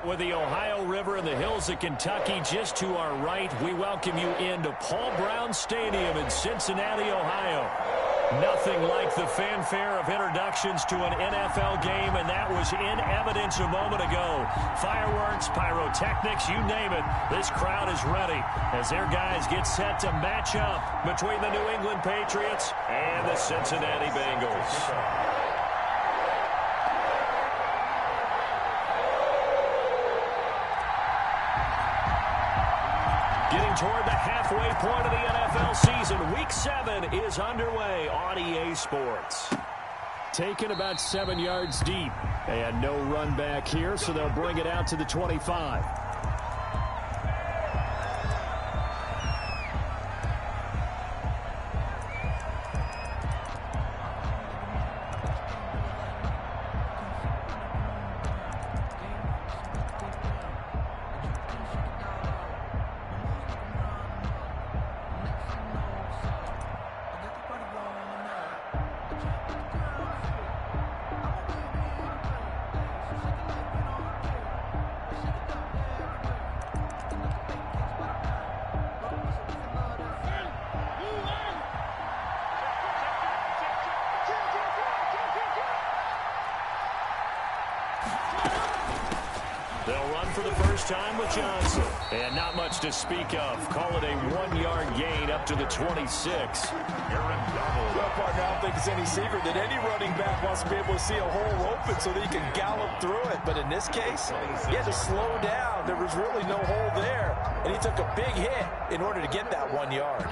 With the Ohio River and the hills of Kentucky just to our right, we welcome you into Paul Brown Stadium in Cincinnati, Ohio. Nothing like the fanfare of introductions to an NFL game, and that was in evidence a moment ago. Fireworks, pyrotechnics, you name it. This crowd is ready as their guys get set to match up between the New England Patriots and the Cincinnati Bengals. Getting toward the halfway point of the NFL season, Week 7 is underway on EA Sports. Taken about 7 yards deep, and no run back here, so they'll bring it out to the 25. They'll run for the first time with Johnson. And not much to speak of. Call it a 1-yard gain up to the 26. Well, partner, I don't think it's any secret that any running back wants to be able to see a hole open so that he can gallop through it. But in this case, he had to slow down. There was really no hole there. And he took a big hit in order to get that 1 yard.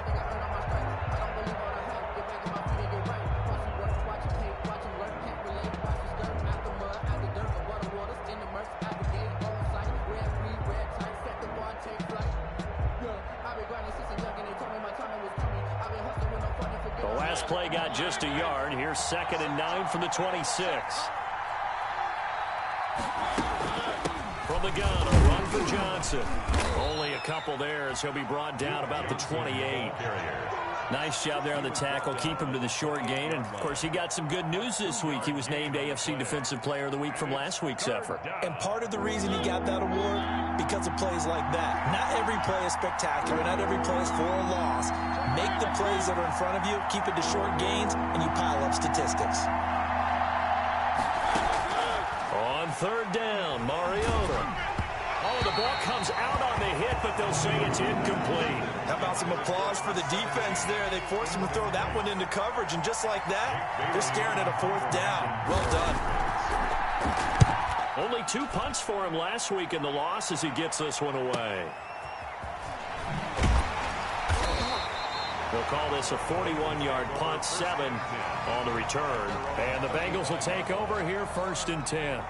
Play got just a yard. Here's 2nd and 9 from the 26. From the gun, a run for Johnson. Only a couple there as he'll be brought down about the 28. Nice job there on the tackle. Keep him to the short gain. And, of course, he got some good news this week. He was named AFC Defensive Player of the Week from last week's effort. And part of the reason he got that award, because of plays like that. Not every play is spectacular. Not every play is for a loss. Make the plays that are in front of you, keep it to short gains, and you pile up statistics. On 3rd down, Mariota. Oh, the ball comes out on the hit, but they'll say it's incomplete. How about some applause for the defense there? They forced him to throw that one into coverage, and just like that, they're staring at a 4th down. Well done. Only 2 punts for him last week in the loss as he gets this one away. They'll call this a 41-yard punt, 7 on the return. And the Bengals will take over here 1st and 10.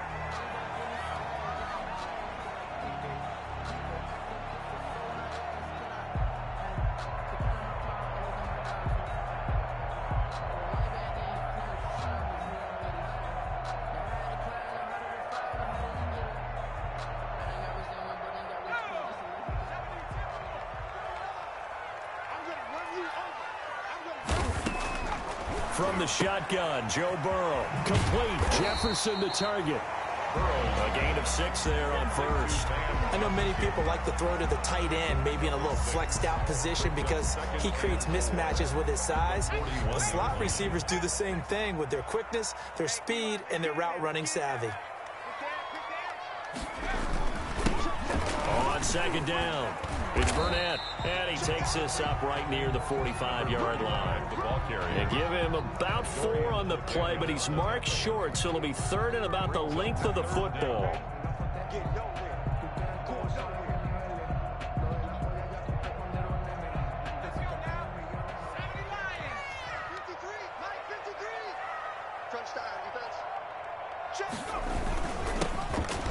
From the shotgun, Joe Burrow. Complete. Jefferson the target. Burrow, a gain of 6 there on 1st. I know many people like to throw to the tight end, maybe in a little flexed out position because he creates mismatches with his size. The slot receivers do the same thing with their quickness, their speed, and their route running savvy. On 2nd down, it's Burnett, and he takes this up right near the 45-yard line. They give him about 4 on the play, but he's marked short, so it'll be 3rd and about the length of the football.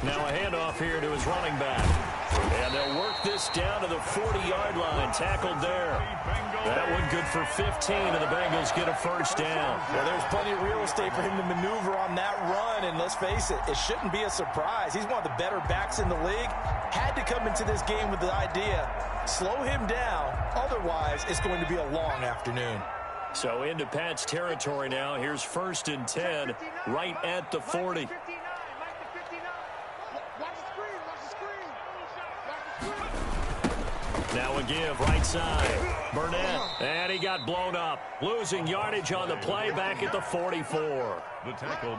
Now a handoff here to his running back. And they'll work this down to the 40-yard line. Tackled there. That one good for 15, and the Bengals get a first down. Well, there's plenty of real estate for him to maneuver on that run, and let's face it, it shouldn't be a surprise. He's one of the better backs in the league. Had to come into this game with the idea, slow him down, otherwise it's going to be a long afternoon. So into Pat's territory now. Here's 1st and 10, right at the 40. Now a give, right side. Burnett, and he got blown up. Losing yardage on the play back at the 44.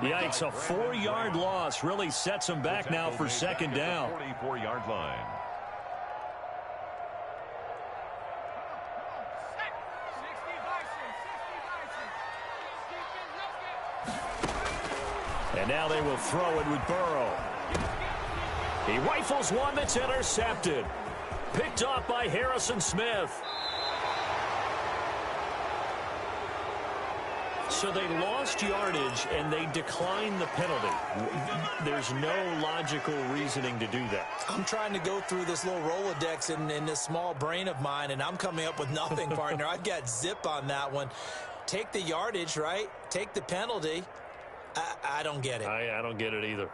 Yikes, a 4-yard loss really sets him back now for 2nd down. 44-yard line. And now they will throw it with Burrow. He rifles one that's intercepted. Picked off by Harrison Smith. So they lost yardage and they declined the penalty. There's no logical reasoning to do that. I'm trying to go through this little Rolodex in this small brain of mine, and I'm coming up with nothing, partner. I've got zip on that one. Take the yardage, right? Take the penalty. I don't get it. I don't get it either.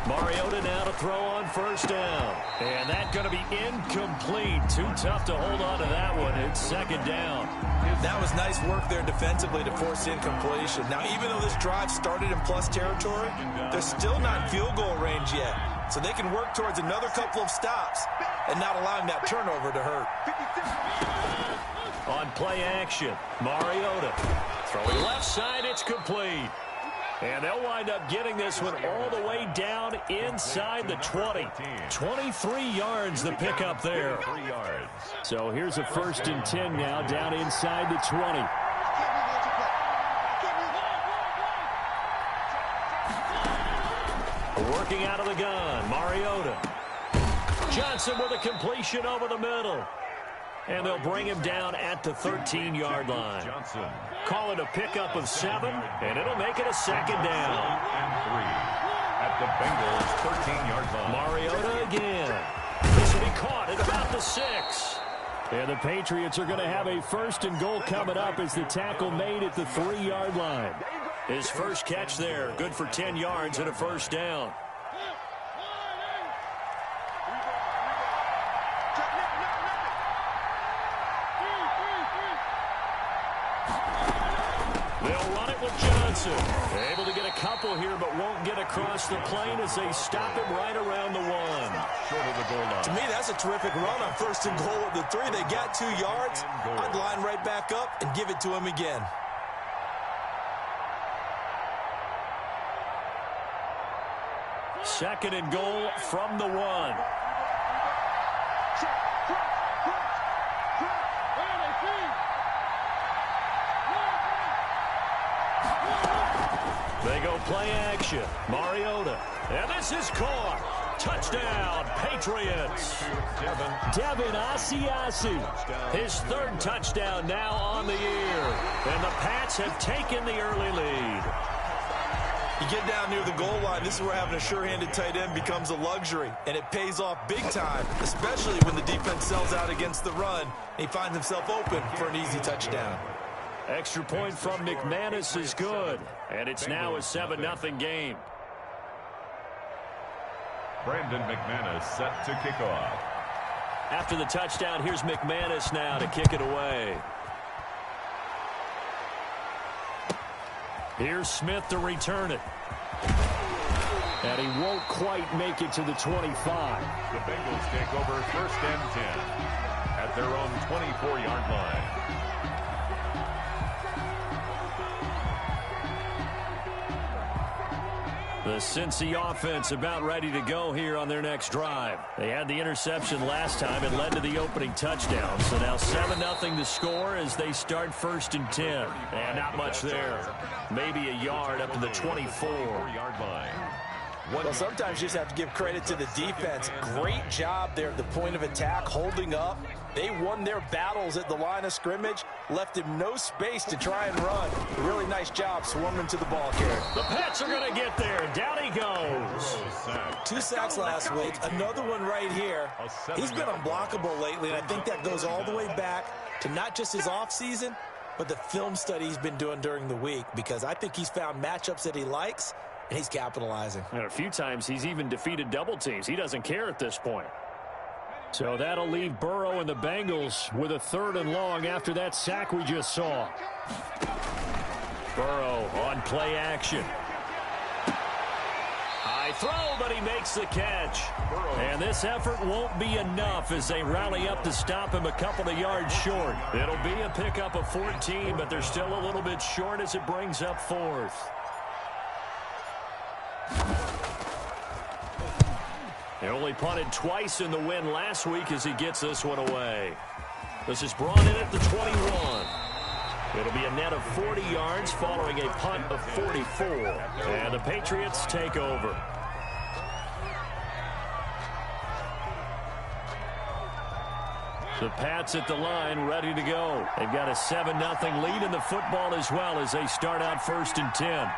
Mariota now to throw on 1st down. And that's going to be incomplete. Too tough to hold on to that one. It's 2nd down. That was nice work there defensively to force incompletion. Now, even though this drive started in plus territory, they're still not in field goal range yet. So they can work towards another couple of stops and not allowing that turnover to hurt. On play action, Mariota. Throwing left side, it's complete. And they'll wind up getting this one all the way down inside the 20. 23 yards the pickup there. So here's a 1st and 10 now down inside the 20. Working out of the gun, Mariota. Johnson with a completion over the middle. And they'll bring him down at the 13-yard line. Call it a pickup of 7, and it'll make it a 2nd down. At the Bengals' 13-yard line. Mariota again. This will be caught at about the 6. And the Patriots are going to have a 1st and goal coming up as the tackle made at the 3-yard line. His first catch there, good for 10 yards and a 1st down. They'll run it with Johnson. Able to get a couple here, but won't get across the plane as they stop him right around the 1. Short of the goal line. To me, that's a terrific run on 1st and goal at the 3. They got 2 yards. I'd line right back up and give it to him again. Second and goal from the 1. They go play action. Mariota. And this is caught. Touchdown, Patriots. Devin Asiasi. His 3rd touchdown now on the year. And the Pats have taken the early lead. You get down near the goal line, this is where having a sure-handed tight end becomes a luxury. And it pays off big time, especially when the defense sells out against the run. And he finds himself open for an easy touchdown. Extra point from McManus is good. And it's now a 7-0 game. Brandon McManus set to kick off. After the touchdown, here's McManus now to kick it away. Here's Smith to return it. And he won't quite make it to the 25. The Bengals take over 1st and 10 at their own 24-yard line. The Cincy offense about ready to go here on their next drive. They had the interception last time. It led to the opening touchdown. So now 7-0 to score as they start 1st and 10. And not much there. Maybe a yard up to the 24. 24-yard line. Well, sometimes you just have to give credit to the defense. Great job there at the point of attack, holding up. They won their battles at the line of scrimmage, left him no space to try and run. Really nice job swarming to the ball carrier. The Pats are going to get there. Down he goes. 2 sacks last week, another one right here. He's been unblockable lately, and I think that goes all the way back to not just his offseason, but the film study he's been doing during the week, because I think he's found matchups that he likes, and he's capitalizing. And a few times he's even defeated double teams. He doesn't care at this point. So that'll leave Burrow and the Bengals with a 3rd and long after that sack we just saw. Burrow on play action. High throw, but he makes the catch. And this effort won't be enough as they rally up to stop him a couple of yards short. It'll be a pickup of 14, but they're still a little bit short as it brings up 4th. They only punted twice in the win last week as he gets this one away. This is brought in at the 21. It'll be a net of 40 yards following a punt of 44. And the Patriots take over. The Pats at the line ready to go. They've got a 7-0 lead in the football as well as they start out 1st and 10.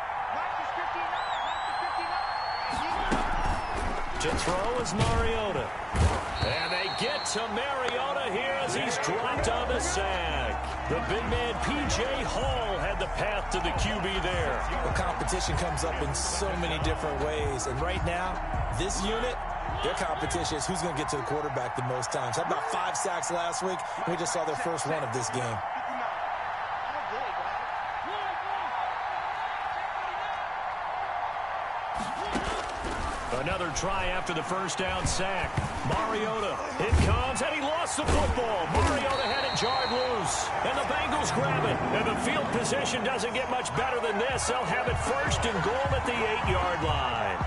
To throw is Mariota. And they get to Mariota here as he's dropped on the sack. The big man, P.J. Hall, had the path to the QB there. The competition comes up in so many different ways. And right now, this unit, their competition is who's going to get to the quarterback the most times. Had about 5 sacks last week, and we just saw their first one of this game. Another try after the first down sack. Mariota, it comes, and he lost the football. Mariota had it jarred loose, and the Bengals grab it. And the field position doesn't get much better than this. They'll have it 1st and goal at the 8-yard line.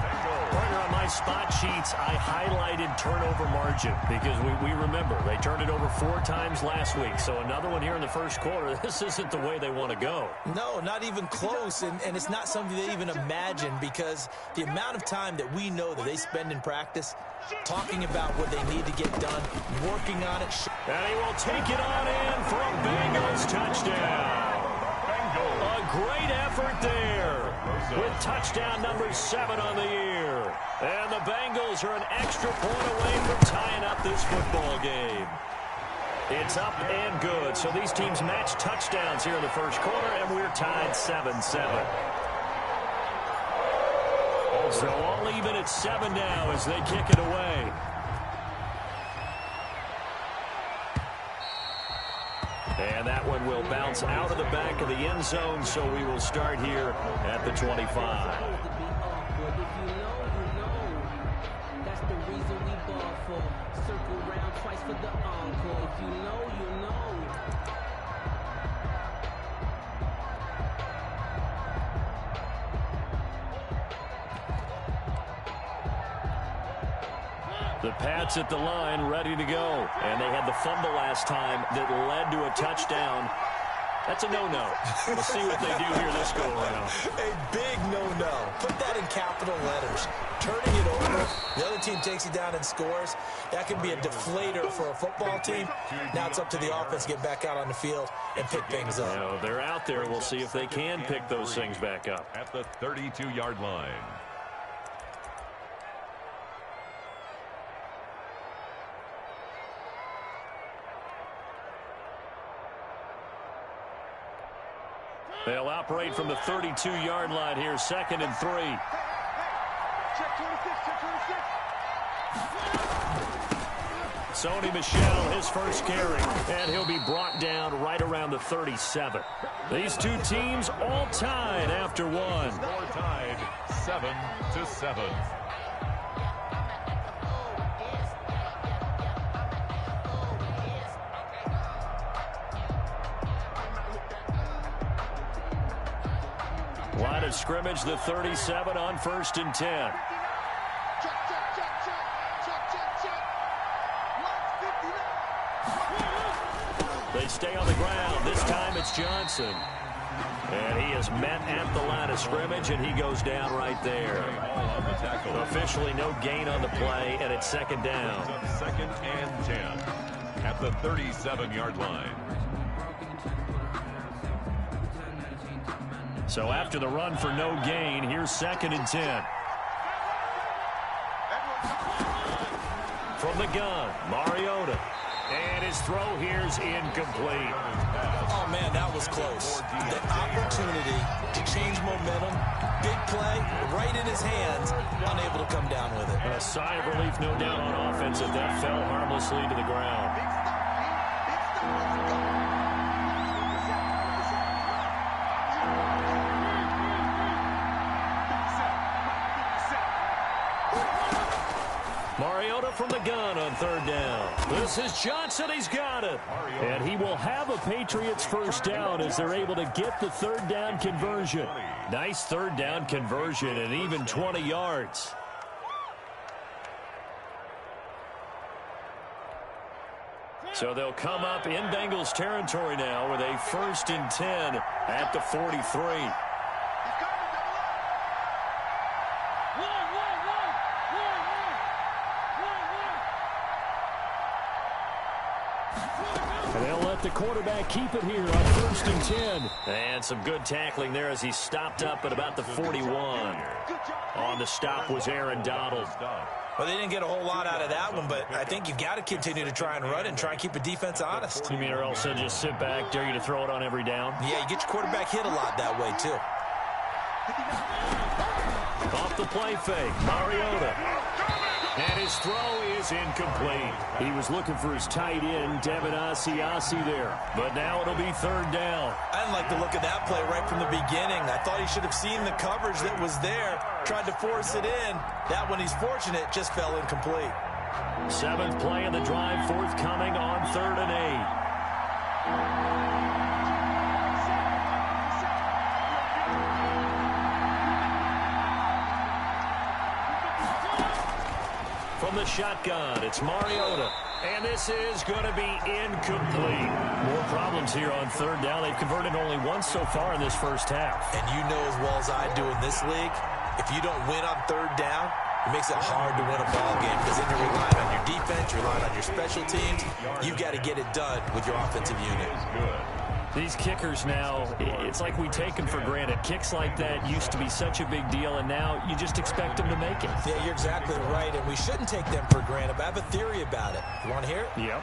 Partner, on my spot sheets, I highlighted turnover margin because we remember they turned it over 4 times last week. So another one here in the first quarter. This isn't the way they want to go. No, not even close, and it's not something they even imagine, because the amount of time that we know that they spend in practice talking about what they need to get done, working on it. And he will take it on in for a Bengals touchdown. A great effort there with touchdown number 7 on the year. And the Bengals are an extra point away from tying up this football game. It's up and good. So these teams match touchdowns here in the first quarter, and we're tied 7-7. So all even at 7 now as they kick it away. And that one will bounce out of the back of the end zone, so we will start here at the 25. That's the reason we ball for. Circle round twice for the encore. If you know, you know. The Pats at the line ready to go. And they had the fumble last time that led to a touchdown. That's a no-no. We'll see what they do here this go-around. A big no-no. Put that in capital letters. Turning it over, the other team takes it down and scores. That can be a deflator for a football team. Now it's up to the offense to get back out on the field and pick things up. You know, they're out there. We'll see if they can pick those things back up. At the 32-yard line. They'll operate from the 32-yard line here, 2nd and 3. Sony Michel, his first carry, and he'll be brought down right around the 37. These two teams all tied after one. Score tied 7-7. Line of scrimmage, the 37 on 1st and 10. They stay on the ground. This time it's Johnson. And he is met at the line of scrimmage, and he goes down right there. Officially no gain on the play, and it's second down. Second and 10 at the 37-yard line. So after the run for no gain, here's second and 10. From the gun, Mariota. And his throw here's incomplete. Oh, man, that was close. The opportunity to change momentum, big play, right in his hands, unable to come down with it. A sigh of relief, no doubt, on offense that that fell harmlessly to the ground. Mariota from the gun on third down. This is Johnson. He's got it. And he will have a Patriots first down as they're able to get the third down conversion. Nice third down conversion and even 20 yards. So they'll come up in Bengals territory now with a first and 10 at the 43. And they'll let the quarterback keep it here on first and 10. And some good tackling there as he stopped up at about the 41. On the stop was Aaron Donald. Well, they didn't get a whole lot out of that one, but I think you've got to continue to try and run and try and keep a defense honest. You mean or else they'll just sit back, dare you to throw it on every down? Yeah, you get your quarterback hit a lot that way, too. Off the play fake, Mariota. And his throw is incomplete. He was looking for his tight end, Devin Asiasi there. But now it'll be third down. I didn't like the look of that play right from the beginning. I thought he should have seen the coverage that was there, tried to force it in. That one, he's fortunate, just fell incomplete. Seventh play of the drive forthcoming on third and 8. From the shotgun, it's Mariota. And this is going to be incomplete. More problems here on third down. They've converted only once so far in this first half. And you know as well as I do in this league, if you don't win on third down, it makes it hard to win a ball game because then you're relying on your defense, you're relying on your special teams. You've got to get it done with your offensive unit. These kickers now, it's like we take them for granted. Kicks like that used to be such a big deal, and now you just expect them to make it. Yeah, you're exactly right, and we shouldn't take them for granted, but I have a theory about it. You want to hear it? Yep.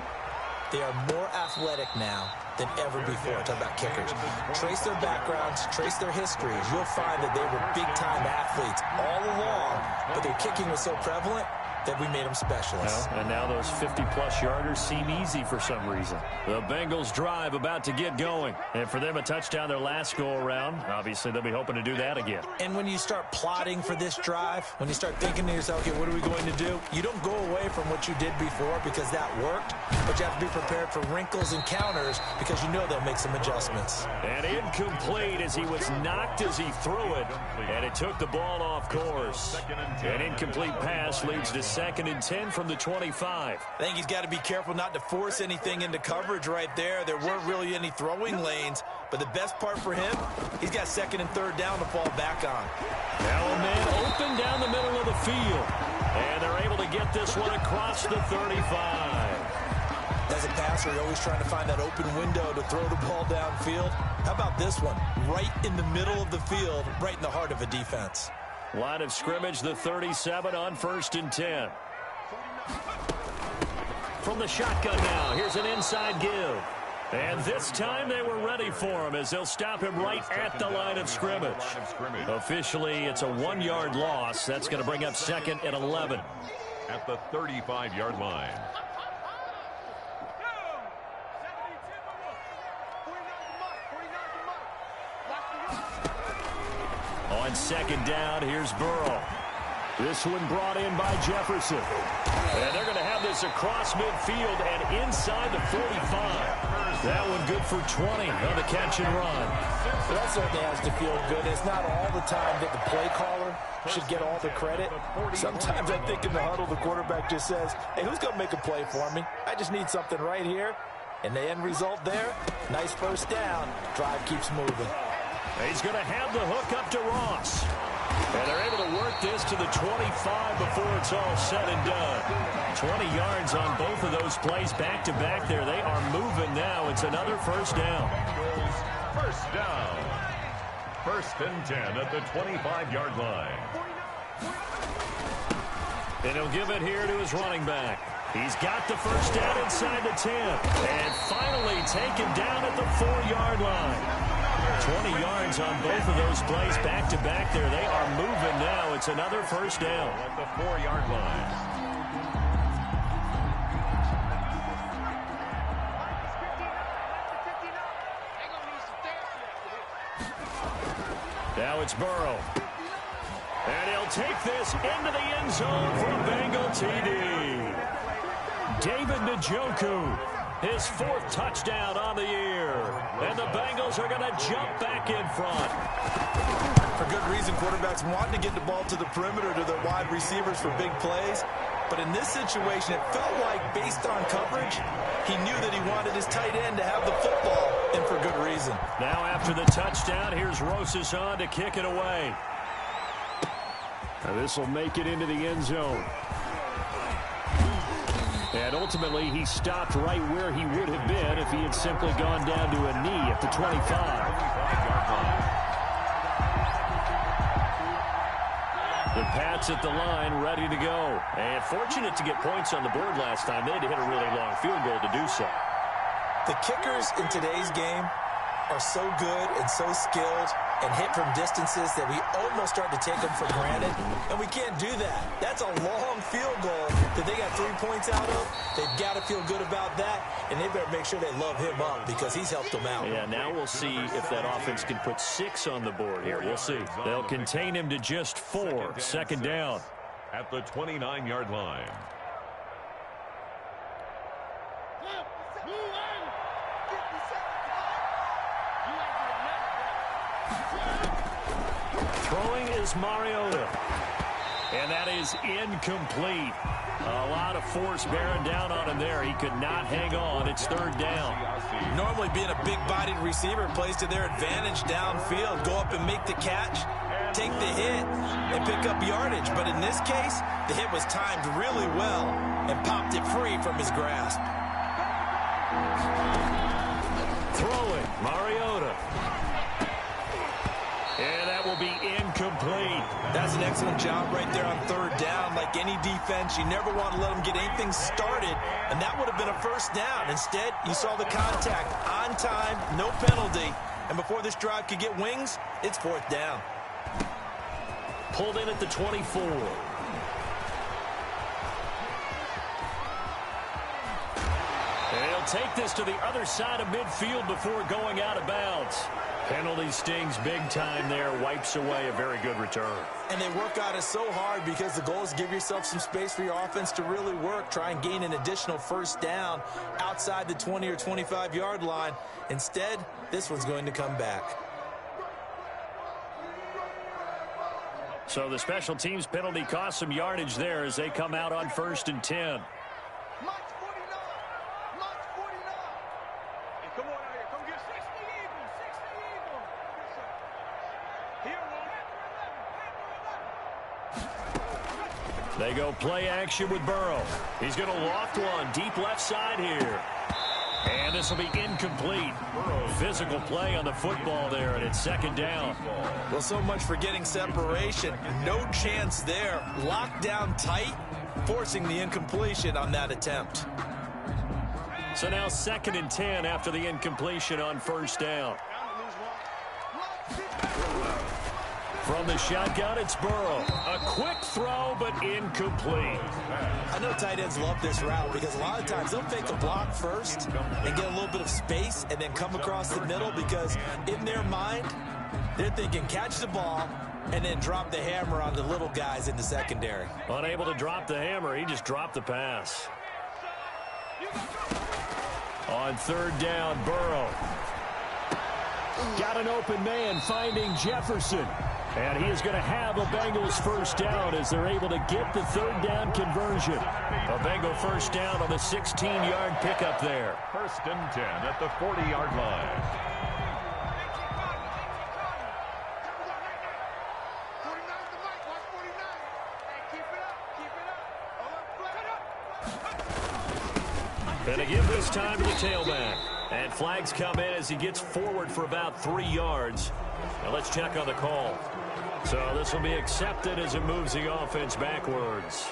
They are more athletic now than ever before. Talk about kickers. Trace their backgrounds, trace their histories. You'll find that they were big-time athletes all along, but their kicking was so prevalent that we made them specialists. Well, and now those 50-plus yarders seem easy for some reason. The Bengals drive about to get going. And for them, a touchdown their last go-around. Obviously, they'll be hoping to do that again. And when you start plotting for this drive, when you start thinking to yourself, okay, what are we going to do? You don't go away from what you did before because that worked, but you have to be prepared for wrinkles and counters because you know they'll make some adjustments. And incomplete as he was knocked as he threw it, and it took the ball off course. An incomplete pass leads to second and 10 from the 25. I think he's got to be careful not to force anything into coverage right there. There weren't really any throwing lanes, but the best part for him, he's got second and third down to fall back on. Now a man open down the middle of the field, and they're able to get this one across the 35. As a passer, you're always trying to find that open window to throw the ball downfield. How about this one? Right in the middle of the field, right in the heart of a defense. Line of scrimmage, the 37 on first and 10. From the shotgun now, here's an inside give. And this time they were ready for him as they'll stop him right at the line of scrimmage. Officially, it's a 1-yard loss. That's going to bring up second and 11. At the 35-yard line. On second down, here's Burrow. This one brought in by Jefferson. And they're going to have this across midfield and inside the 45. That one good for 20 on the catch and run. That certainly has to feel good. It's not all the time that the play caller should get all the credit. Sometimes I think in the huddle, the quarterback just says, hey, who's going to make a play for me? I just need something right here. And the end result there, nice first down. Drive keeps moving. He's going to have the hook up to Ross. And they're able to work this to the 25 before it's all said and done. 20 yards on both of those plays back-to-back there. They are moving now. It's another first down. First down. First and 10 at the 25-yard line. And he'll give it here to his running back. He's got the first down inside the 10. And finally taken down at the 4-yard line. 20 yards on both of those plays back-to-back there. They are moving now. It's another first down. At the 4-yard line. Now it's Burrow. And he'll take this into the end zone for a Bengal TD. David Njoku, his 4th touchdown on the year. And the Bengals are going to jump back in front. For good reason, quarterbacks want to get the ball to the perimeter to their wide receivers for big plays. But in this situation, it felt like, based on coverage, he knew that he wanted his tight end to have the football, and for good reason. Now after the touchdown, here's Rosas on to kick it away. This will make it into the end zone. And ultimately, he stopped right where he would have been if he had simply gone down to a knee at the 25. The Pats at the line, ready to go. And fortunate to get points on the board last time. They had to hit a really long field goal to do so. The kickers in today's game are so good and so skilled and hit from distances that we almost start to take them for granted, and we can't do that. That's a long field goal that they got 3 points out of. They've got to feel good about that, and they better make sure they love him up because he's helped them out. Yeah, now we'll see if that offense can put 6 on the board here. We'll see. They'll contain him to just 4. Second down. At the 29-yard line. Throwing is Mariota. And that is incomplete. A lot of force bearing down on him there. He could not hang on. It's 3rd down. Normally being a big-bodied receiver plays to their advantage downfield. Go up and make the catch, take the hit, and pick up yardage. But in this case, the hit was timed really well and popped it free from his grasp. Throwing, Mariota. And that will be incomplete. That's an excellent job right there on 3rd down. Like any defense, you never want to let them get anything started, and that would have been a first down. Instead, you saw the contact on time, no penalty, and before this drive could get wings, it's 4th down. Pulled in at the 24. And he'll take this to the other side of midfield before going out of bounds. Penalty stings big time there, wipes away a very good return. And they work on it so hard because the goal is to give yourself some space for your offense to really work. Try and gain an additional first down outside the 20 or 25-yard line. Instead, this one's going to come back. So the special teams penalty cost some yardage there as they come out on 1st and 10. They go play action with Burrow. He's going to loft one deep left side here. And this will be incomplete. Physical play on the football there, and it's 2nd down. Well, so much for getting separation. No chance there. Locked down tight, forcing the incompletion on that attempt. So now 2nd and 10 after the incompletion on 1st down. From the shotgun, it's Burrow. A quick throw, but incomplete. I know tight ends love this route because a lot of times they'll fake a block first and get a little bit of space and then come across the middle because in their mind, they're thinking catch the ball and then drop the hammer on the little guys in the secondary. Unable to drop the hammer, he just dropped the pass. On 3rd down, Burrow. Got an open man finding Jefferson. And he is going to have a Bengals first down as they're able to get the 3rd down conversion. A Bengal first down on the 16-yard pickup there. 1st and 10 at the 40-yard line. And to give this time to the tailback. And flags come in as he gets forward for about 3 yards. Now let's check on the call. So this will be accepted as it moves the offense backwards.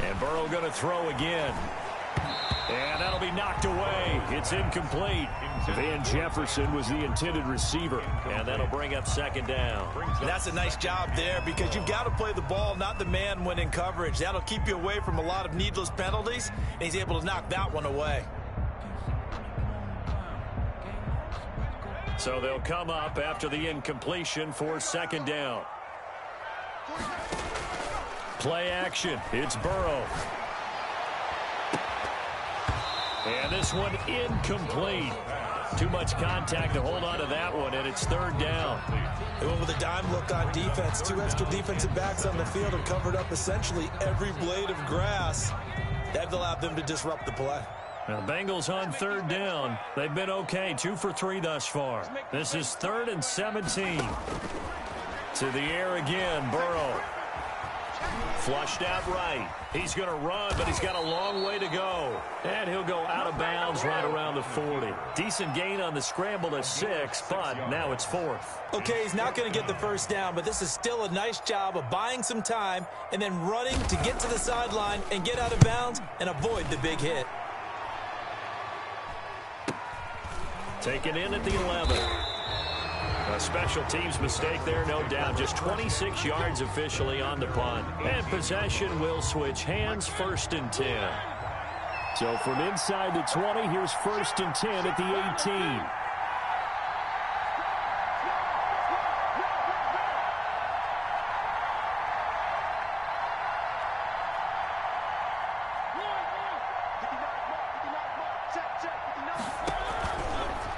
And Burrow going to throw again. And that'll be knocked away. It's incomplete. Van Jefferson was the intended receiver. And that'll bring up second down. And that's a nice job there because you've got to play the ball, not the man when in coverage. That'll keep you away from a lot of needless penalties. And he's able to knock that one away. So they'll come up after the incompletion for second down. Play action. It's Burrow. And this one incomplete. Too much contact to hold on to that one, and it's third down. They went with a dime look on defense. 2 extra defensive backs on the field and covered up essentially every blade of grass. That allowed them to disrupt the play. Now, the Bengals on third down. They've been okay, 2 for 3 thus far. This is 3rd and 17. To the air again, Burrow. Flushed out right. He's going to run, but he's got a long way to go. And he'll go out of bounds right around the 40. Decent gain on the scramble to 6, but now it's 4th. Okay, he's not going to get the first down, but this is still a nice job of buying some time and then running to get to the sideline and get out of bounds and avoid the big hit. Taken in at the 11. A special teams mistake there, no doubt. Just 26 yards officially on the punt. And possession will switch hands, 1st and 10. So from inside the 20, here's 1st and 10 at the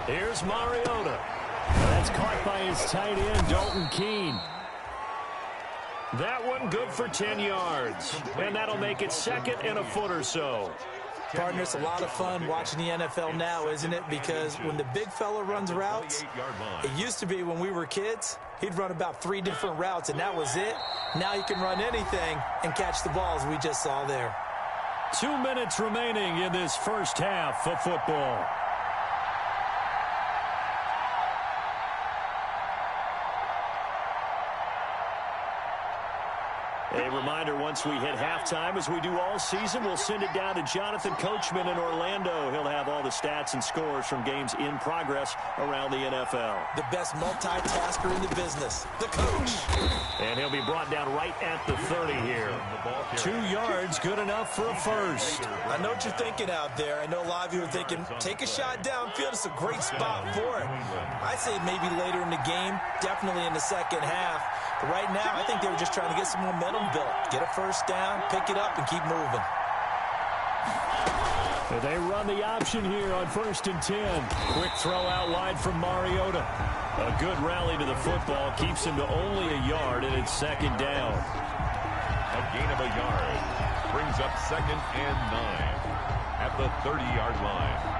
18. Here's Mariota. That's caught by his tight end, Dalton Keene. That one good for 10 yards. And that'll make it 2nd and a foot or so. Partner, it's a lot of fun watching the NFL now, isn't it? Because when the big fella runs routes, it used to be when we were kids, he'd run about 3 different routes, and that was it. Now you can run anything and catch the balls we just saw there. 2 minutes remaining in this first half of football. A reminder, once we hit halftime, as we do all season, we'll send it down to Jonathan Coachman in Orlando. He'll have all the stats and scores from games in progress around the NFL. The best multitasker in the business, the coach. And he'll be brought down right at the 30 here. 2 yards, good enough for a first. I know what you're thinking out there. I know a lot of you are thinking, take a shot downfield. It's a great spot for it. I say maybe later in the game, definitely in the second half. But right now, I think they were just trying to get some momentum built. Get a first down, pick it up, and keep moving. They run the option here on 1st and 10. Quick throw out wide from Mariota. A good rally to the football keeps him to only a yard, and it's 2nd down. A gain of a yard brings up 2nd and 9 at the 30-yard line.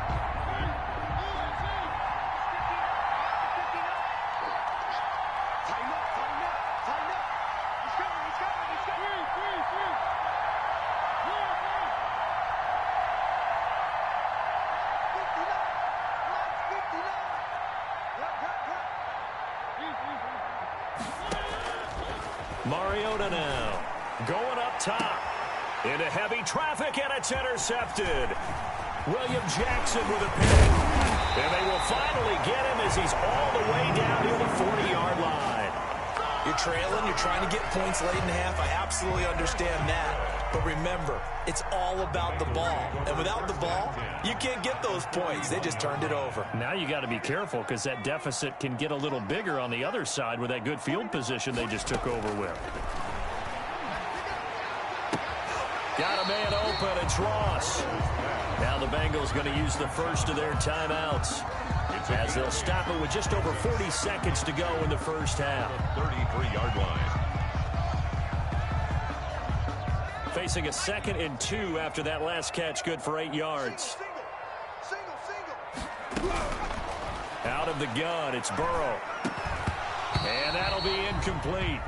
Mariota now going up top into heavy traffic, and it's intercepted. William Jackson with a pick, and they will finally get him as he's all the way down near the 40-yard line. You're trailing, you're trying to get points late in the half. I absolutely understand that. But remember, it's all about the ball. And without the ball, you can't get those points. They just turned it over. Now you got to be careful because that deficit can get a little bigger on the other side with that good field position they just took over with. Got a man open. It's Ross. Now the Bengals going to use the first of their timeouts as they'll stop it with just over 40 seconds to go in the first half. 33-yard line. Facing a 2nd and 2 after that last catch, good for 8 yards. Out of the gun, it's Burrow. And that'll be incomplete.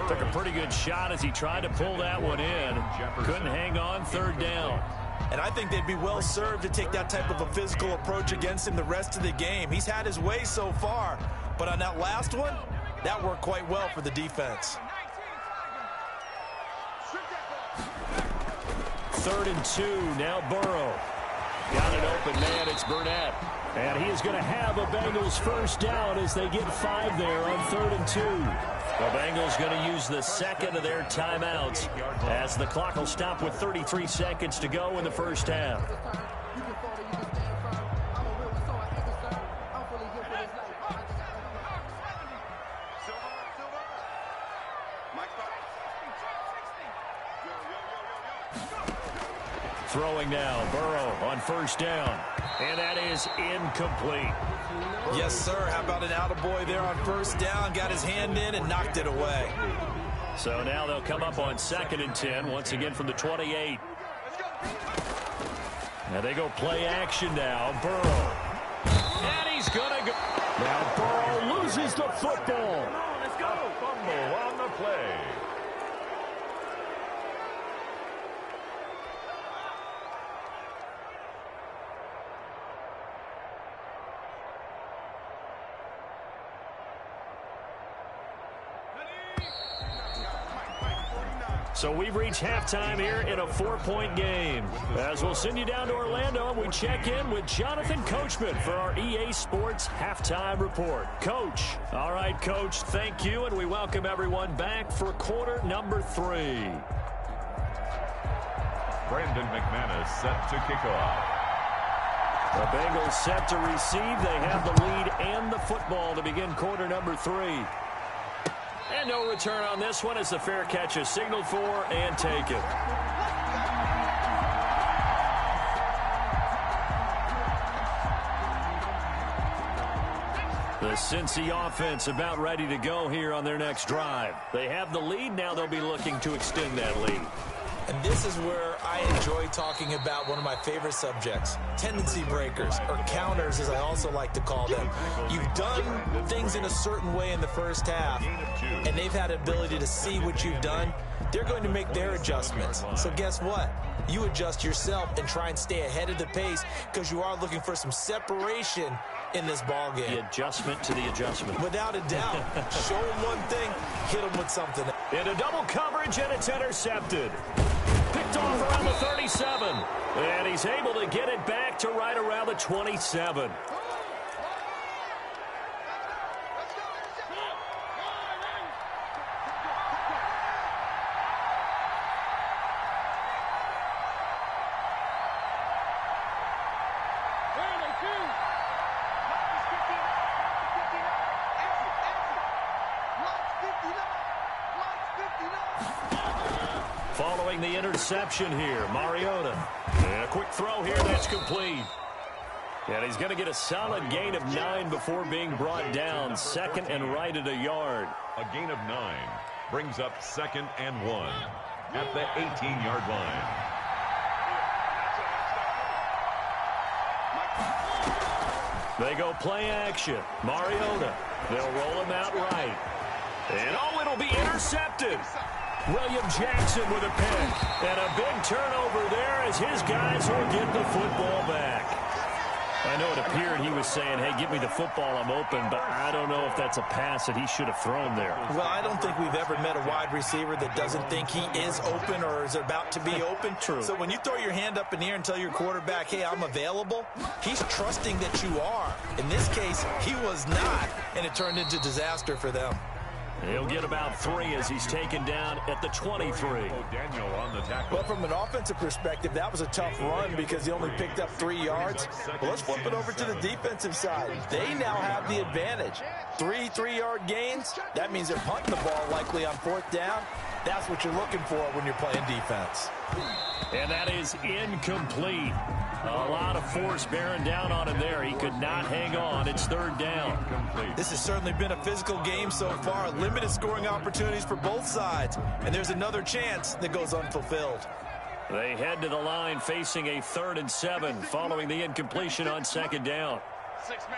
Took a pretty good shot as he tried to pull that one in. Couldn't hang on, 3rd down. And I think they'd be well served to take that type of a physical approach against him the rest of the game. He's had his way so far, but on that last one, that worked quite well for the defense. 3rd and 2, now Burrow. Got an open man, it's Burnett. And he is going to have a Bengals 1st down as they get 5 there on 3rd and 2. The Bengals going to use the 2nd of their timeouts as the clock will stop with 33 seconds to go in the 1st half. Throwing now, Burrow on 1st down. And that is incomplete. Yes, sir. How about an attaboy there on 1st down? Got his hand in and knocked it away. So now they'll come up on 2nd and 10, once again from the 28. Now they go play action now. Burrow. And he's going to go. Now Burrow loses the football. Let's go. A fumble on the play. So we've reached halftime here in a 4-point game. As we'll send you down to Orlando, and we check in with Jonathan Coachman for our EA Sports Halftime Report. Coach. All right, Coach, thank you, and we welcome everyone back for quarter number 3. Brandon McManus set to kick off. The Bengals set to receive. They have the lead and the football to begin quarter number 3. And no return on this one as the fair catch is signaled for and taken. The Cincy offense about ready to go here on their next drive. They have the lead. Now they'll be looking to extend that lead. And this is where I enjoy talking about one of my favorite subjects, tendency breakers, or counters as I also like to call them. You've done things in a certain way in the 1st half, and they've had the ability to see what you've done. They're going to make their adjustments. So guess what? You adjust yourself and try and stay ahead of the pace because you are looking for some separation in this ball game. The adjustment to the adjustment. Without a doubt. Show them one thing, hit them with something. Into double coverage, and it's intercepted. Picked off around the 37. And he's able to get it back to right around the 27. Following the interception here, Mariota. And a quick throw here, that's complete. And he's going to get a solid gain of 9 before being brought down. 2nd and right at a yard. A gain of 9 brings up 2nd and 1 at the 18-yard line. They go play action. Mariota. They'll roll him out right. And it'll be intercepted. William Jackson with a pick. And a big turnover there as his guys will get the football back. I know it appeared he was saying, hey, give me the football, I'm open, but I don't know if that's a pass that he should have thrown there. Well, I don't think we've ever met a wide receiver that doesn't think he is open or is about to be open. True. So when you throw your hand up in the air and tell your quarterback, hey, I'm available, he's trusting that you are. In this case, he was not, and it turned into disaster for them. He'll get about 3 as he's taken down at the 23. Daniel on the tackle. Well, from an offensive perspective, that was a tough run because he only picked up 3 yards. Well, let's flip it over to the defensive side. They now have the advantage. 3 3-yard gains. That means they're punting the ball likely on 4th down. That's what you're looking for when you're playing defense. And that is incomplete. A lot of force bearing down on him there. He could not hang on. It's third down. This has certainly been a physical game so far. Limited scoring opportunities for both sides. And there's another chance that goes unfulfilled. They head to the line facing a 3rd and 7 following the incompletion on second down. 6 man.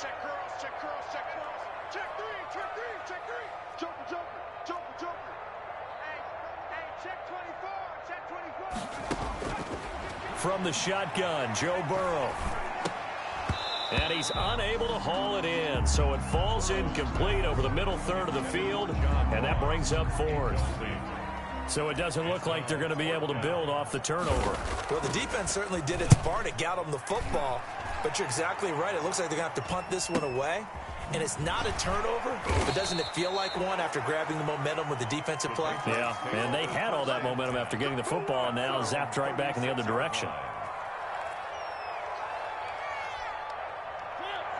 Check cross, check cross, check cross. Check 3, check 3, check 3. Jumper, jumper, jumper, jumper. Hey, check 24, check 24. From the shotgun, Joe Burrow. And he's unable to haul it in, so it falls incomplete over the middle third of the field, and that brings up 4th. So it doesn't look like they're going to be able to build off the turnover. Well, the defense certainly did its part to get them the football, but you're exactly right. It looks like they're going to have to punt this one away. And it's not a turnover, but doesn't it feel like one after grabbing the momentum with the defensive play? Yeah, and they had all that momentum after getting the football, and now zapped right back in the other direction.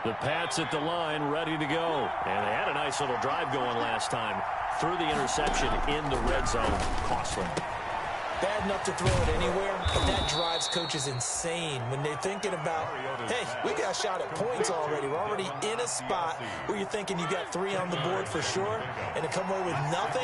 The Pats at the line, ready to go. And they had a nice little drive going last time. Through the interception in the red zone. Costly. Bad enough to throw it anywhere, but that drives coaches insane when they're thinking about, hey, we got a shot at points already. We're already in a spot where you're thinking you got 3 on the board for sure, and to come away with nothing,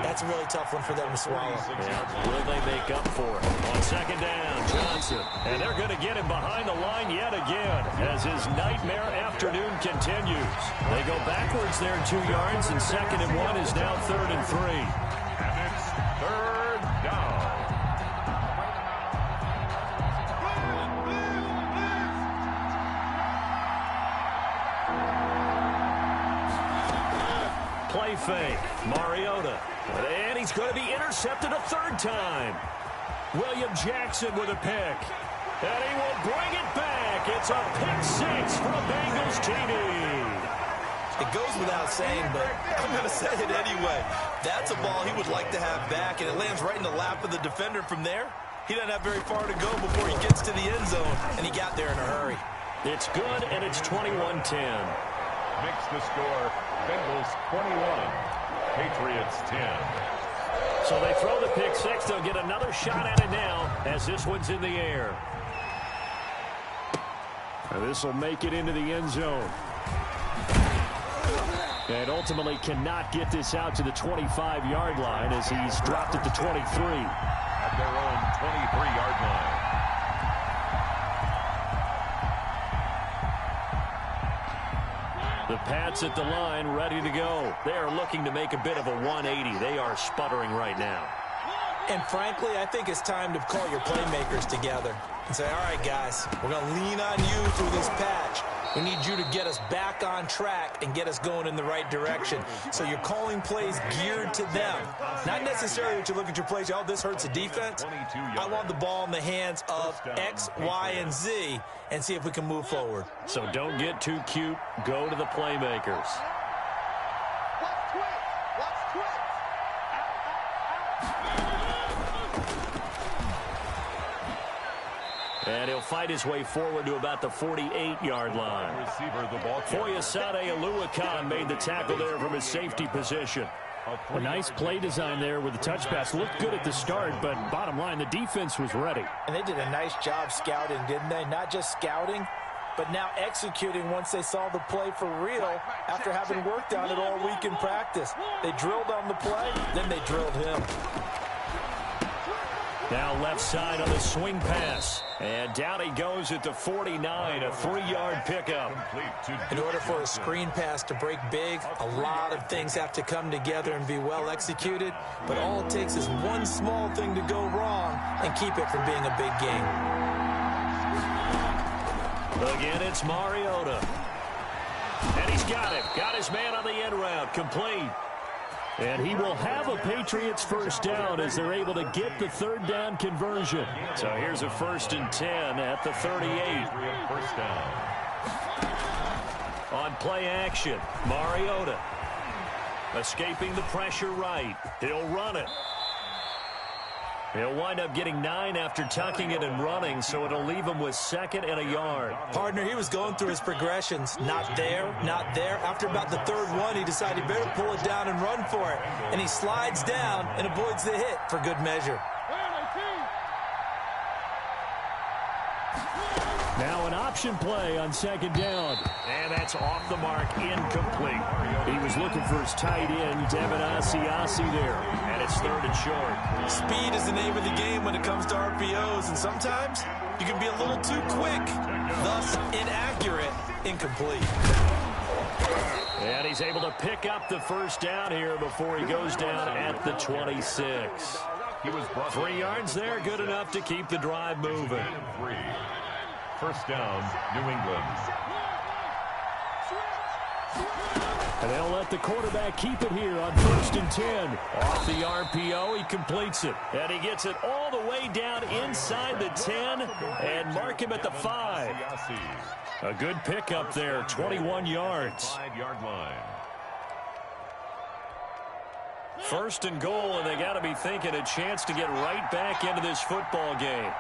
that's a really tough one for them to swallow. Yeah. Will they make up for it? On second down, Johnson. And they're going to get him behind the line yet again as his nightmare afternoon continues. They go backwards there 2 yards, and 2nd and 1 is now 3rd and 3. And it's 3rd down. Play fake. Mariota. And he's going to be intercepted a 3rd time. William Jackson with a pick. And he will bring it back. It's a pick 6 for a Bengals TD. It goes without saying, but I'm going to say it anyway. That's a ball he would like to have back, and it lands right in the lap of the defender from there. He doesn't have very far to go before he gets to the end zone, and he got there in a hurry. It's good, and it's 21-10. Makes the score Bengals 21, Patriots 10. So they throw the pick 6. They'll get another shot at it now as this one's in the air. And this will make it into the end zone. And ultimately cannot get this out to the 25-yard line as he's dropped at the 23. At their own 23-yard line. The Pats at the line, ready to go. They are looking to make a bit of a 180. They are sputtering right now. And frankly, I think it's time to call your playmakers together and say, all right, guys, we're going to lean on you through this patch. We need you to get us back on track and get us going in the right direction. So you're calling plays geared to them. Not necessarily that you look at your plays, oh, this hurts the defense. I want the ball in the hands of X, Y, and Z and see if we can move forward. So don't get too cute. Go to the playmakers. And he'll fight his way forward to about the 48-yard line. Foyesade Oluwakan made the tackle there from his safety position. A nice play design there with the touch pass. Looked good at the start, but bottom line, the defense was ready. And they did a nice job scouting, didn't they? Not just scouting, but now executing once they saw the play for real after having worked on it all week in practice. They drilled on the play, then they drilled him. Now left side on the swing pass. And down he goes at the 49, a 3-yard pickup. In order for a screen pass to break big, a lot of things have to come together and be well executed. But all it takes is one small thing to go wrong and keep it from being a big game. Again, it's Mariota. And he's got it. Got his man on the end route. Complete. And he will have a Patriots first down as they're able to get the 3rd down conversion. So here's a 1st and 10 at the 38. First down. On play action, Mariota. Escaping the pressure right. He'll run it. He'll wind up getting 9 after tucking it and running, so it'll leave him with 2nd and a yard. Partner, he was going through his progressions. Not there, not there. After about the 3rd one, he decided he better pull it down and run for it. And he slides down and avoids the hit for good measure. Now an option play on 2nd down. And that's off the mark, incomplete. He was looking for his tight end, Devin Asiasi there. And it's 3rd and short. Speed is the name of the game when it comes to RPOs, and sometimes you can be a little too quick, thus inaccurate, incomplete. And he's able to pick up the 1st down here before he goes down at the 26. He was 3 yards there, good enough to keep the drive moving. 3. 1st down, New England. And they'll let the quarterback keep it here on 1st and 10. Off the RPO, he completes it. And he gets it all the way down inside the 10 and mark him at the 5. A good pickup there, 21 yards. 5-yard line. 1st and goal, and they got to be thinking a chance to get right back into this football game.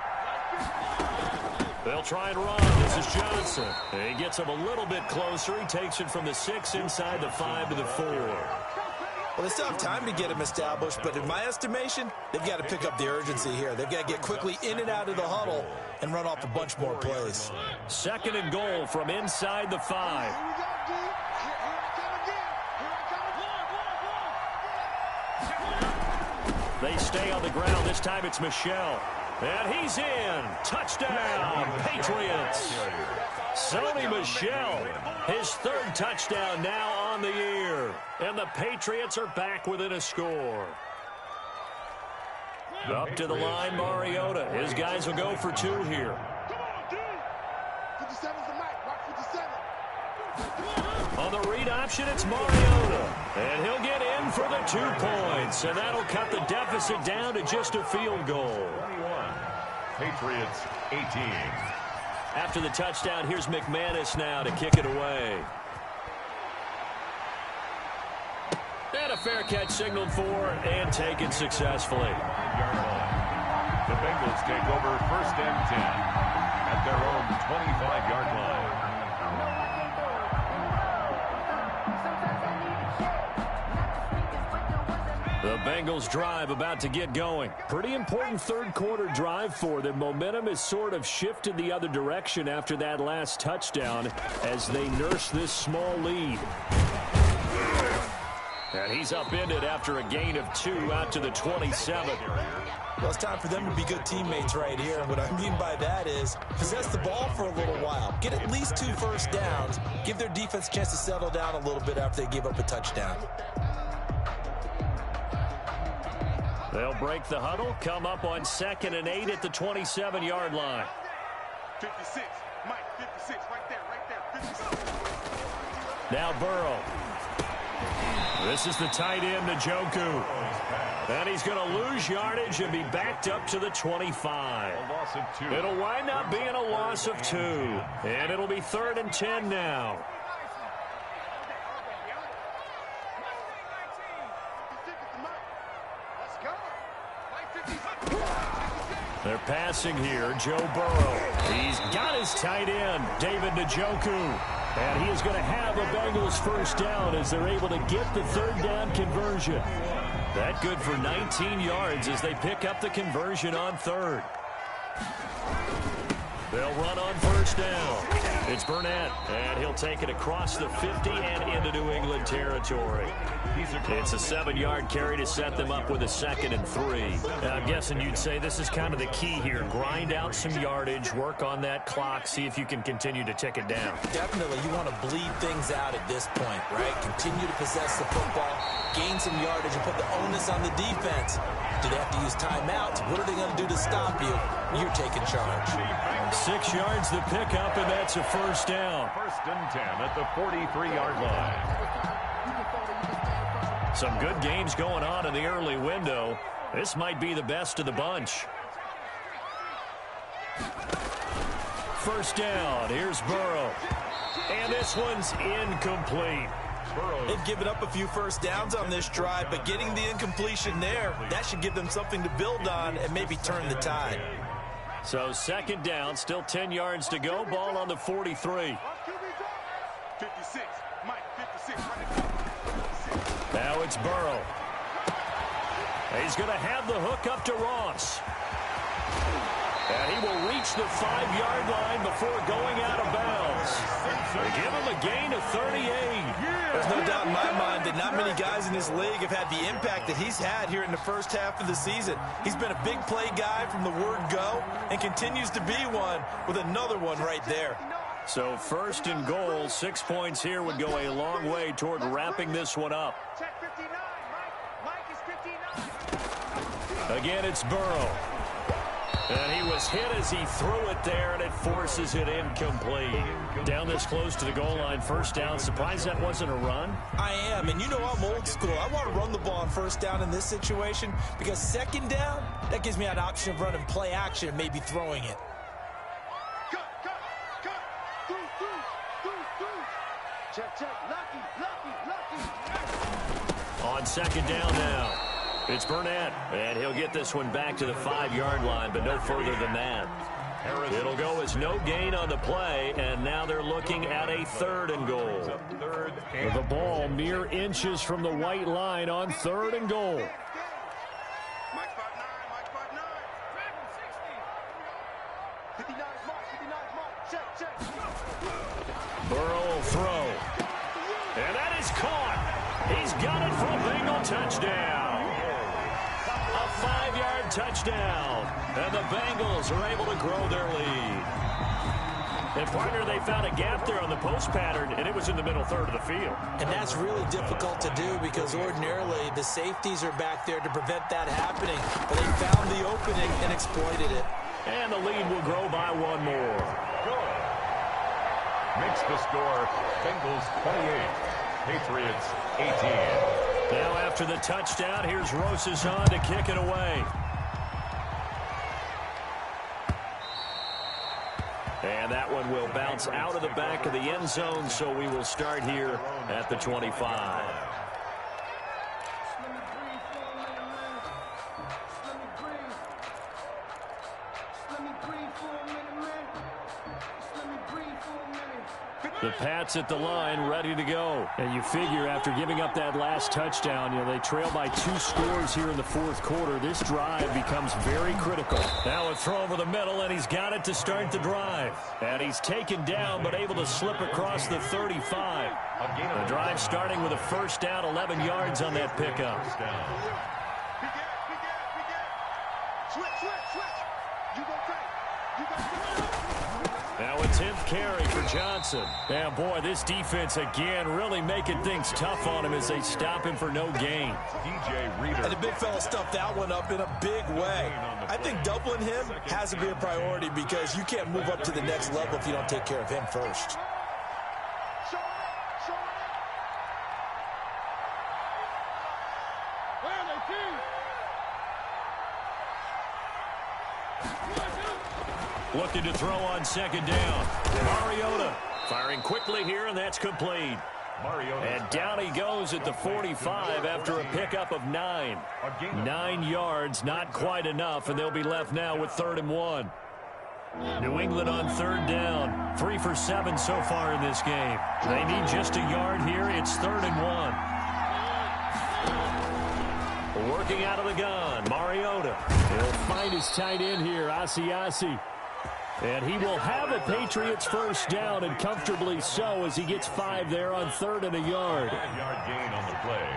They'll try and run. This is Johnson. He gets him a little bit closer. He takes it from the 6 inside the 5 to the 4. Well, they still have time to get him established, but in my estimation, they've got to pick up the urgency here. They've got to get quickly in and out of the huddle and run off a bunch more plays. 2nd and goal from inside the 5. They stay on the ground. This time it's Michel. And he's in. Touchdown, Patriots. Sony Michel, his 3rd touchdown now on the year. And the Patriots are back within a score. Up to the line, Mariota. His guys will go for 2 here. On the read option, it's Mariota. And he'll get in for the 2 points. And that'll cut the deficit down to just a field goal. Patriots 18. After the touchdown, here's McManus now to kick it away. And a fair catch signaled for and taken successfully. The Bengals take over 1st and 10 at their own 25-yard line. The Bengals drive about to get going. Pretty important 3rd quarter drive for them. Momentum has sort of shifted the other direction after that last touchdown as they nurse this small lead. And he's upended after a gain of 2 out to the 27. Well, it's time for them to be good teammates right here. And what I mean by that is possess the ball for a little while. Get at least 2 1st downs. Give their defense a chance to settle down a little bit after they give up a touchdown. They'll break the huddle, come up on 2nd and 8 at the 27-yard line. 56, Mike, 56, right there, 56. Now Burrow. This is the tight end, Njoku. And he's going to lose yardage and be backed up to the 25. A loss of 2. It'll wind up being a loss of 2. And it'll be 3rd and 10 now. They're passing here, Joe Burrow. He's got his tight end, David Njoku. And he is going to have a Bengals 1st down as they're able to get the 3rd down conversion. That good for 19 yards as they pick up the conversion on 3rd. They'll run on 1st down. It's Burnett, and he'll take it across the 50 and into New England territory. It's a 7-yard carry to set them up with a 2nd and 3. I'm guessing you'd say this is kind of the key here. Grind out some yardage, work on that clock, see if you can continue to tick it down. Definitely, you want to bleed things out at this point, right? Continue to possess the football, gain some yardage, and put the onus on the defense. Do they have to use timeouts? What are they going to do to stop you? You're taking charge. 6 yards the pickup, and that's a 1st down. 1st and 10 at the 43-yard line. Some good games going on in the early window. This might be the best of the bunch. 1st down. Here's Burrow. And this one's incomplete. They've given up a few first downs on this drive, but getting the incompletion there, that should give them something to build on and maybe turn the tide. So second down, still 10 yards to go. Ball on the 43. 56, Mike, 56. Now it's Burrow. He's going to have the hook up to Ross. And he will reach the 5-yard line before going out of bounds. They give him a gain of 38. There's no doubt in my mind that not many guys in this league have had the impact that he's had here in the first half of the season. He's been a big play guy from the word go and continues to be one with another one right there. So first and goal, 6 points here would go a long way toward wrapping this one up. Check 59, Mike is 59. Again, it's Burrow. And he was hit as he threw it there, and it forces it incomplete. Down this close to the goal line, first down. Surprised that wasn't a run? I am, and you know I'm old school. I want to run the ball on first down in this situation because second down, that gives me an option of running play action and maybe throwing it. Cut. Check. Lucky. On second down now, it's Burnett, and he'll get this one back to the 5-yard line, but no further than that. It'll go as no gain on the play, and now they're looking at a third and goal. With the ball mere inches from the white line on third and goal. Mike 5'9", Mike 60. 59, Mike. Check. Burrow will throw. And that is caught. He's got it for a Bengal touchdown. A 5-yard touchdown. And the Bengals are able to grow their lead. And, partner, they found a gap there on the post pattern, and it was in the middle third of the field. And that's really difficult to do because ordinarily the safeties are back there to prevent that happening. But they found the opening and exploited it. And the lead will grow by one more. Good. Makes the score Bengals 28, Patriots 18. Now after the touchdown, here's Rosazon to kick it away. And that one will bounce out of the back of the end zone, so we will start here at the 25. The Pats at the line, ready to go. And you figure after giving up that last touchdown, they trail by 2 scores here in the fourth quarter. This drive becomes very critical. Now a throw over the middle, and he's got it to start the drive. And he's taken down, but able to slip across the 35. The drive starting with a first down, 11 yards on that pickup. Switch. You go tight. Now a 10th carry for Johnson. And boy, this defense again really making things tough on him as they stop him for no gain. DJ Reader. And the big fella stuffed that one up in a big way. I think doubling him has to be a priority because you can't move up to the next level if you don't take care of him first. Looking to throw on second down. Mariota firing quickly here, and that's complete. And down he goes at the 45 after a pickup of 9. 9 yards, not quite enough, and they'll be left now with 3rd and 1. New England on 3rd down. 3 for 7 so far in this game. They need just a yard here. It's 3rd and 1. Working out of the gun, Mariota. He'll find his tight end here, Asiasi. And he will have a Patriots first down, and comfortably so, as he gets 5 there on 3rd and a yard. 5-yard gain on the play.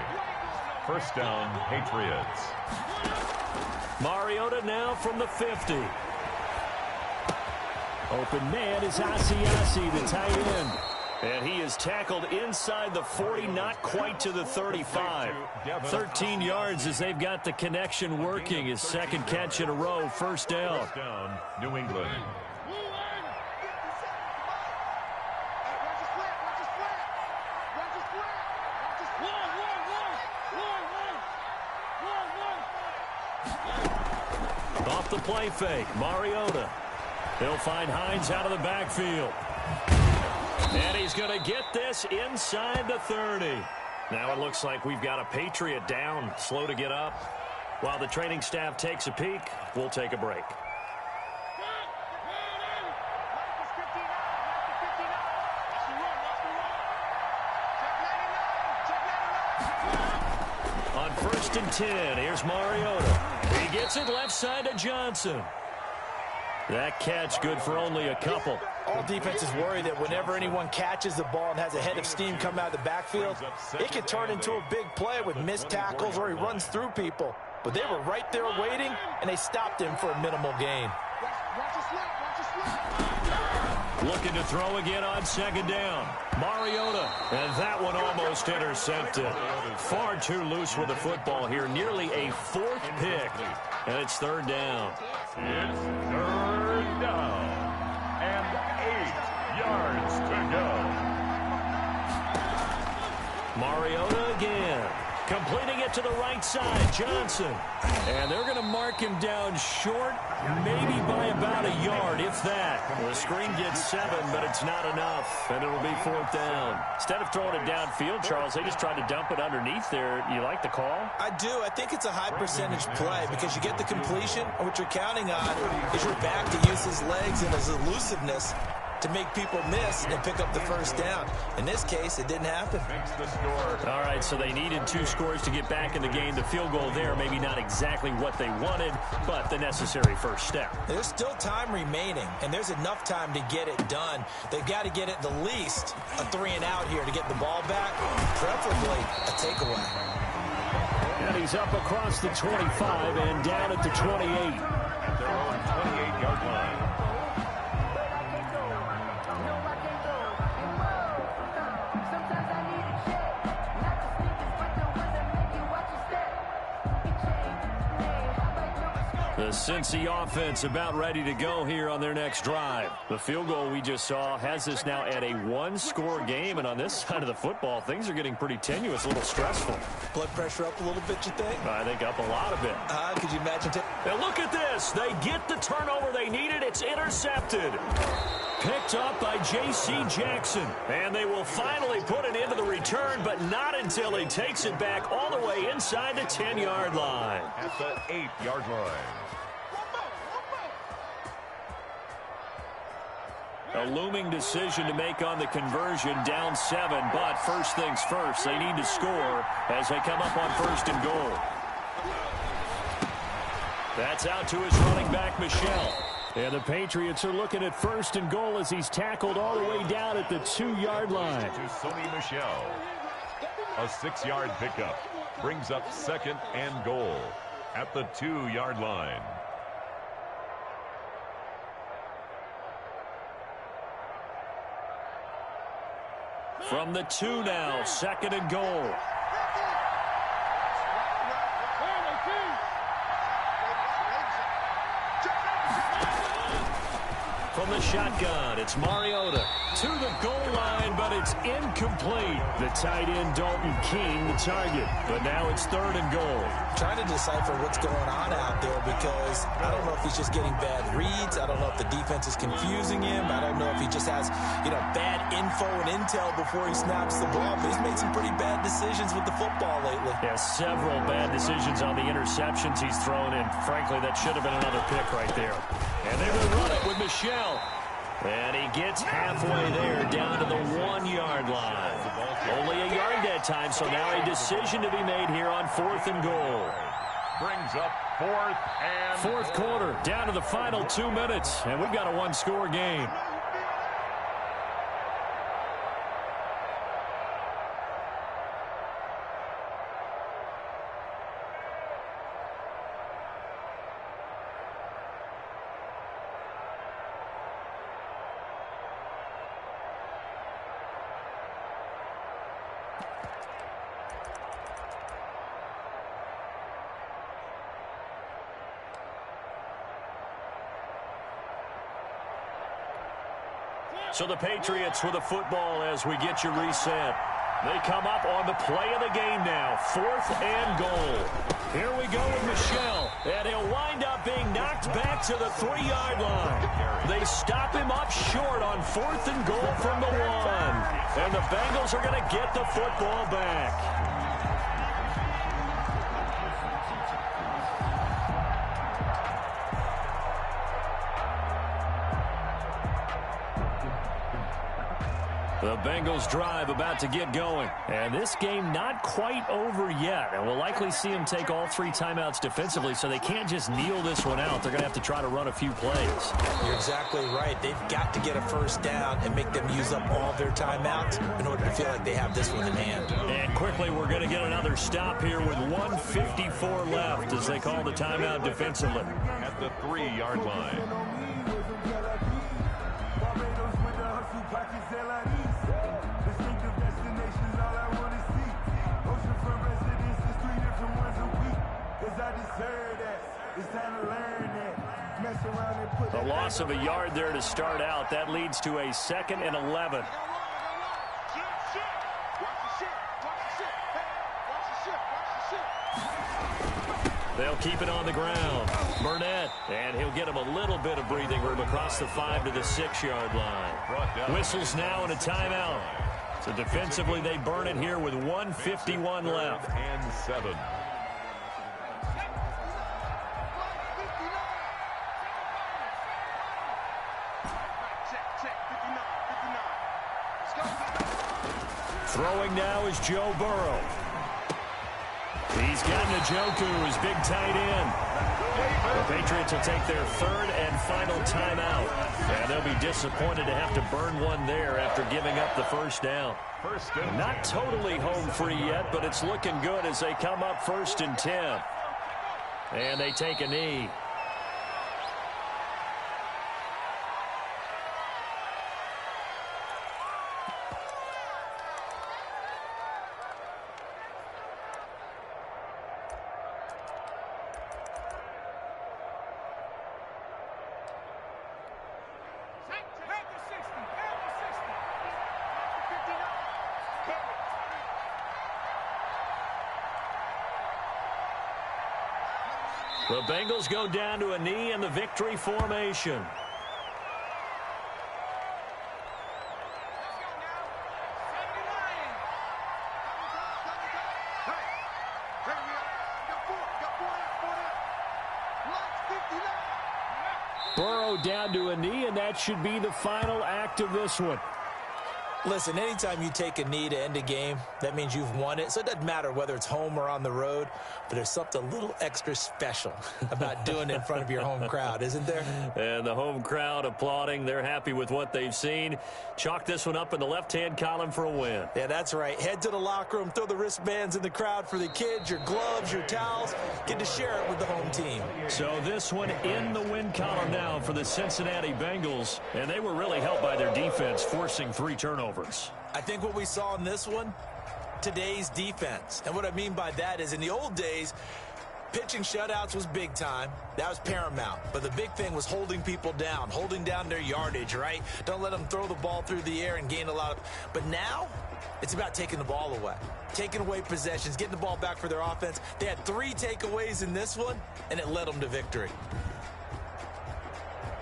First down, Patriots. Mariota now from the 50. Open man is Asiasi, the tight end. And he is tackled inside the 40, not quite to the 35. 13 yards as they've got the connection working. His second catch in a row, first down. First down, New England. Off the play fake, Mariota. They'll find Hines out of the backfield. And he's going to get this inside the 30. Now it looks like we've got a Patriot down, slow to get up. While the training staff takes a peek, we'll take a break. On 1st and 10, here's Mariota. He gets it left side to Johnson. That catch good for only a couple. All defenses worry that whenever anyone catches the ball and has a head of steam come out of the backfield, it can turn into a big play with missed tackles or he runs through people. But they were right there waiting, and they stopped him for a minimal gain. Looking to throw again on 2nd down. Mariota, and that one almost intercepted. Far too loose with the football here. Nearly a 4th pick, and it's 3rd down. It's 3rd down, and 8 yards to go. Mariota again. Completing it to the right side, Johnson. And they're going to mark him down short, maybe by about a yard, if that. The screen gets 7, but it's not enough, and it'll be 4th down. Instead of throwing it downfield, Charles, they just tried to dump it underneath there. You like the call? I do. I think it's a high-percentage play because you get the completion, and what you're counting on is your back to use his legs and his elusiveness to make people miss and pick up the 1st down. In this case, it didn't happen. All right, so they needed 2 scores to get back in the game. The field goal there, maybe not exactly what they wanted, but the necessary first step. There's still time remaining, and there's enough time to get it done. They've got to get at the least a 3-and-out here to get the ball back, preferably a takeaway. And he's up across the 25 and down at the 28. At their own 28-yard line. The Cincy offense about ready to go here on their next drive. The field goal we just saw has us now at a 1-score game, and on this side of the football, things are getting pretty tenuous, a little stressful. Blood pressure up a little bit, you think? I think up a lot of it. Could you imagine? Now look at this. They get the turnover they needed. It's intercepted. Picked up by J.C. Jackson. And they will finally put it into the return, but not until he takes it back all the way inside the 10-yard line. At the 8-yard line. A looming decision to make on the conversion, down 7, but first things first, they need to score as they come up on 1st and goal. That's out to his running back, Michel. And the Patriots are looking at 1st and goal as he's tackled all the way down at the 2-yard line. To Sony Michel. A 6-yard pickup brings up 2nd and goal at the 2-yard line. From the 2 now, 2nd and goal. From the shotgun, it's Mariota to the goal line, but it's incomplete. The tight end, Dalton Keene, the target. But now it's 3rd and goal. Trying to decipher what's going on out there because I don't know if he's just getting bad reads. I don't know if the defense is confusing him. I don't know if he just has, bad info and intel before he snaps the ball. But he's made some pretty bad decisions with the football lately. Yeah, several bad decisions on the interceptions he's thrown, and frankly, that should have been another pick right there. And they will run it with Michel. And he gets halfway there, down to the 1-yard line. Only a yard that time, so now a decision to be made here on 4th and goal. Brings up 4th and 4th quarter, down to the final 2 minutes, and we've got a 1-score game. So the Patriots with the football as we get you reset. They come up on the play of the game now. 4th and goal. Here we go with Michel. And he'll wind up being knocked back to the 3-yard line. They stop him up short on 4th and goal from the 1. And the Bengals are going to get the football back. The Bengals drive about to get going. And this game not quite over yet. And we'll likely see them take all 3 timeouts defensively, so they can't just kneel this one out. They're going to have to try to run a few plays. You're exactly right. They've got to get a first down and make them use up all their timeouts in order to feel like they have this one in hand. And quickly, we're going to get another stop here with 1:54 left as they call the timeout defensively. At the 3-yard line. A loss of a yard there to start out. That leads to a 2nd and 11. They'll keep it on the ground. Burnett, and he'll get him a little bit of breathing room across the 5 to the 6-yard line. Whistles now and a timeout. So defensively, they burn it here with 1:51 left. And 7. Throwing now is Joe Burrow. He's got Njoku, his big tight end. The Patriots will take their 3rd and final timeout. And they'll be disappointed to have to burn one there after giving up the first down. Not totally home free yet, but it's looking good as they come up 1st and 10. And they take a knee. The Bengals go down to a knee in the victory formation. Burrow down to a knee, and that should be the final act of this one. Listen, anytime you take a knee to end a game, that means you've won it. So it doesn't matter whether it's home or on the road, but there's something a little extra special about doing it in front of your home crowd, isn't there? And the home crowd applauding. They're happy with what they've seen. Chalk this one up in the left-hand column for a win. Yeah, that's right. Head to the locker room, throw the wristbands in the crowd for the kids, your gloves, your towels. Get to share it with the home team. So this one in the win column now for the Cincinnati Bengals. And they were really helped by their defense, forcing 3 turnovers. I think what we saw in this one, today's defense. And what I mean by that is in the old days, pitching shutouts was big time. That was paramount. But the big thing was holding people down, holding down their yardage, right? Don't let them throw the ball through the air and gain a lot of... But now, it's about taking the ball away. Taking away possessions, getting the ball back for their offense. They had 3 takeaways in this one, and it led them to victory.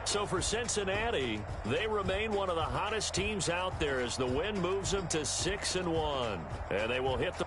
So for Cincinnati, they remain one of the hottest teams out there as the win moves them to 6-1. And they will hit the